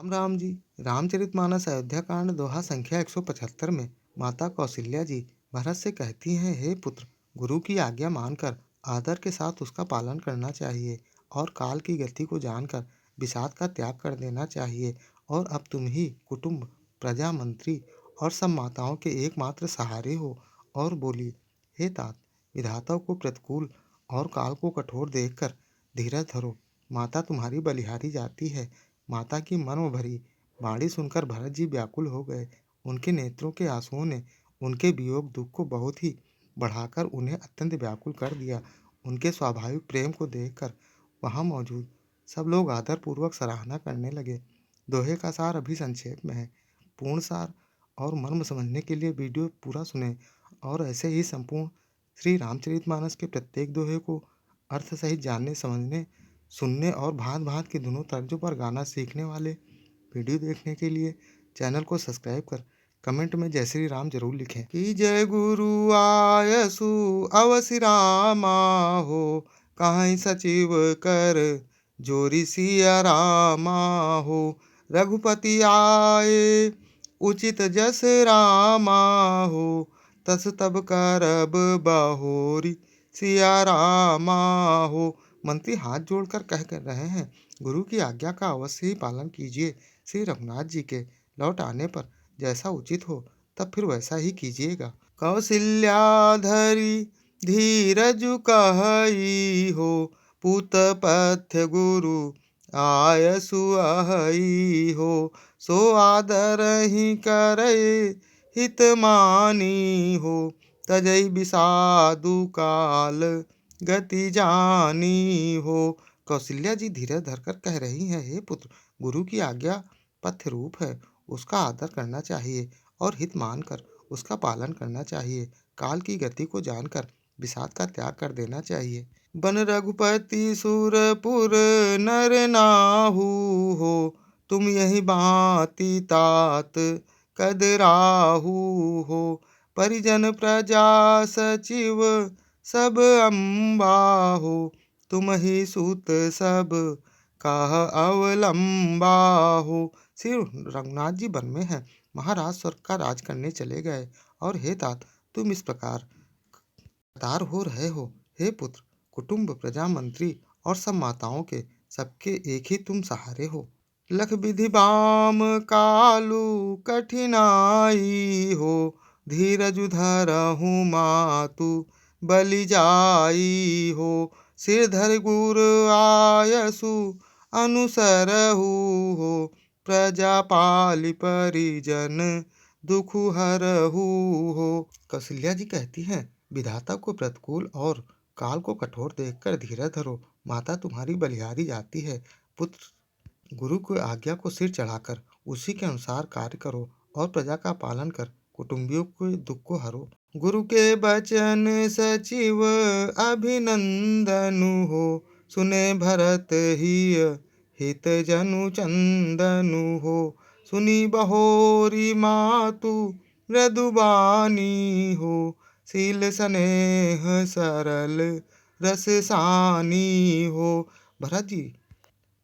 राम राम जी। रामचरितमानस अयोध्या कांड दोहा संख्या 175 में माता कौशल्या जी भरत से कहती हैं, हे पुत्र, गुरु की आज्ञा मानकर आदर के साथ उसका पालन करना चाहिए और काल की गति को जानकर विषाद का त्याग कर देना चाहिए। और अब तुम ही कुटुंब, प्रजा, मंत्री और सब माताओं के एकमात्र सहारे हो। और बोली, हे तात, विधाता को प्रतिकूल और काल को कठोर देखकर धीरज धरो। माता तुम्हारी बलिहारी जाती है। माता की मर्म भरी वाणी सुनकर भरत जी व्याकुल हो गए। उनके नेत्रों के आंसुओं ने उनके वियोग दुख को बहुत ही बढ़ाकर उन्हें अत्यंत व्याकुल कर दिया। उनके स्वाभाविक प्रेम को देखकर वहां मौजूद सब लोग आदरपूर्वक सराहना करने लगे। दोहे का सार अभी संक्षेप में है। पूर्ण सार और मर्म समझने के लिए वीडियो पूरा सुने और ऐसे ही संपूर्ण श्री रामचरितमानस के प्रत्येक दोहे को अर्थ सहित जानने, समझने, सुनने और भांत भांत की धुनों तर्जों पर गाना सीखने वाले वीडियो देखने के लिए चैनल को सब्सक्राइब कर कमेंट में जय श्री राम जरूर लिखें। कि जय गुरु आयसु अवसि रामा हो, कहीं सचिव कर जोरी सिया रामा हो। रघुपति आए उचित जस रामा हो, तस तब करब बहोरी सिया रामा हो। मंत्री हाथ जोड़कर कह कर रहे हैं, गुरु की आज्ञा का अवश्य ही पालन कीजिए। श्री रघुनाथ जी के लौट आने पर जैसा उचित हो तब फिर वैसा ही कीजिएगा। कौशल्याधरी धीरजु कहई हो, पूत पथ्य गुरु आयसु अहई हो। सो आदर ही करे हित मानी हो, तजई बिसादु काल गति जानी हो। कौशल्या जी धीरज धरकर कह रही हैं, हे पुत्र, गुरु की आज्ञा पथ्य रूप है, उसका आदर करना चाहिए और हित मानकर उसका पालन करना चाहिए। काल की गति को जानकर विषाद का त्याग कर देना चाहिए। बन रघुपति सुरपुर नर नाहु हो, तुम यही बाती तात कदराहु हो। परिजन प्रजा सचिव सब अम्बा हो, तुम ही सूत सब काह अवलंबा हो। श्री रघुनाथ जी वन में हैं। महाराज स्वर्ग का राज करने चले गए और हे तात, तुम इस प्रकार कतार हो रहे हो। हे पुत्र, कुटुंब, प्रजा, मंत्री और सब माताओं के सबके एक ही तुम सहारे हो। लख विधि बाम कालू कठिनाई हो, धीरजु धरहु मातु बलि जाई हो। सिर धर गुर आयसु अनुसरहु हो, प्रजा पालि परिजन दुखु हरहु हो। कौशल्या जी कहती हैं, विधाता को प्रतिकूल और काल को कठोर देखकर धीरज धरो। माता तुम्हारी बलिहारी जाती है। पुत्र, गुरु की आज्ञा को सिर चढ़ाकर उसी के अनुसार कार्य करो और प्रजा का पालन कर कुटुंबियों के दुख को हरो। गुरु के बचन सचिव अभिनंदनु हो, सुने भरत हिय हित जनु चंदनु हो। सुनी बहोरी मातु मृदुबानी हो, शील स्नेह सरल रस सानी हो। भरत जी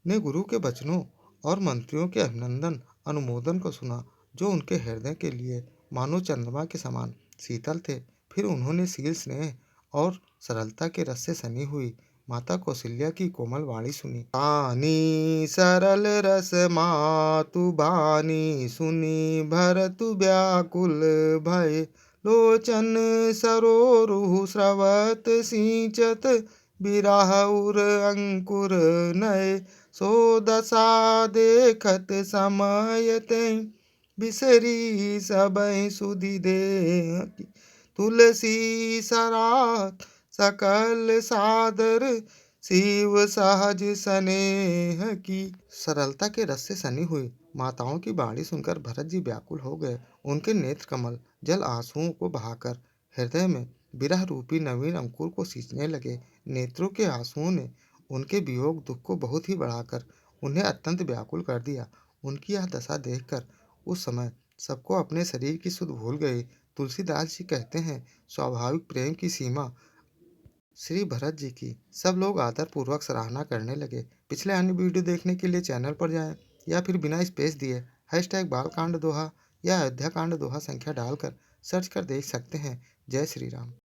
ने गुरु के वचनों और मंत्रियों के अभिनंदन अनुमोदन को सुना, जो उनके हृदय के लिए मानो चंद्रमा के समान शीतल थे। फिर उन्होंने शील, स्नेह और सरलता के रस से सनी हुई माता कौशल्या की कोमल वाणी सुनी। आनी सरल रस मातु बानी, सुनी भरतु व्याकुल भय। लोचन सरोरुह स्रवत सिंचत, बिरह उर अंकुर नय। सो दशा देखत समय तें, बिसरी सबहि सुधि देह। तुलसी सरात सकल सादर, शिव सहज स्नेह की। सरलता के रस से सनी हुई माताओं की बाणी सुनकर भरत जी व्याकुल हो गए। उनके नेत्र कमल जल आंसुओं को बहाकर हृदय में विरह रूपी नवीन अंकुर को सींचने लगे। नेत्रों के आंसुओं ने उनके वियोग दुख को बहुत ही बढ़ाकर उन्हें अत्यंत व्याकुल कर दिया। उनकी यह दशा देखकर उस समय सबको अपने शरीर की सुध भूल गई। तुलसीदास जी कहते हैं, स्वाभाविक प्रेम की सीमा श्री भरत जी की सब लोग आदर पूर्वक सराहना करने लगे। पिछले अन्य वीडियो देखने के लिए चैनल पर जाएं। या फिर बिना स्पेस दिए हैशटैग बालकांड दोहा या अयोध्या कांड दोहा संख्या डालकर सर्च कर देख सकते हैं। जय श्री राम।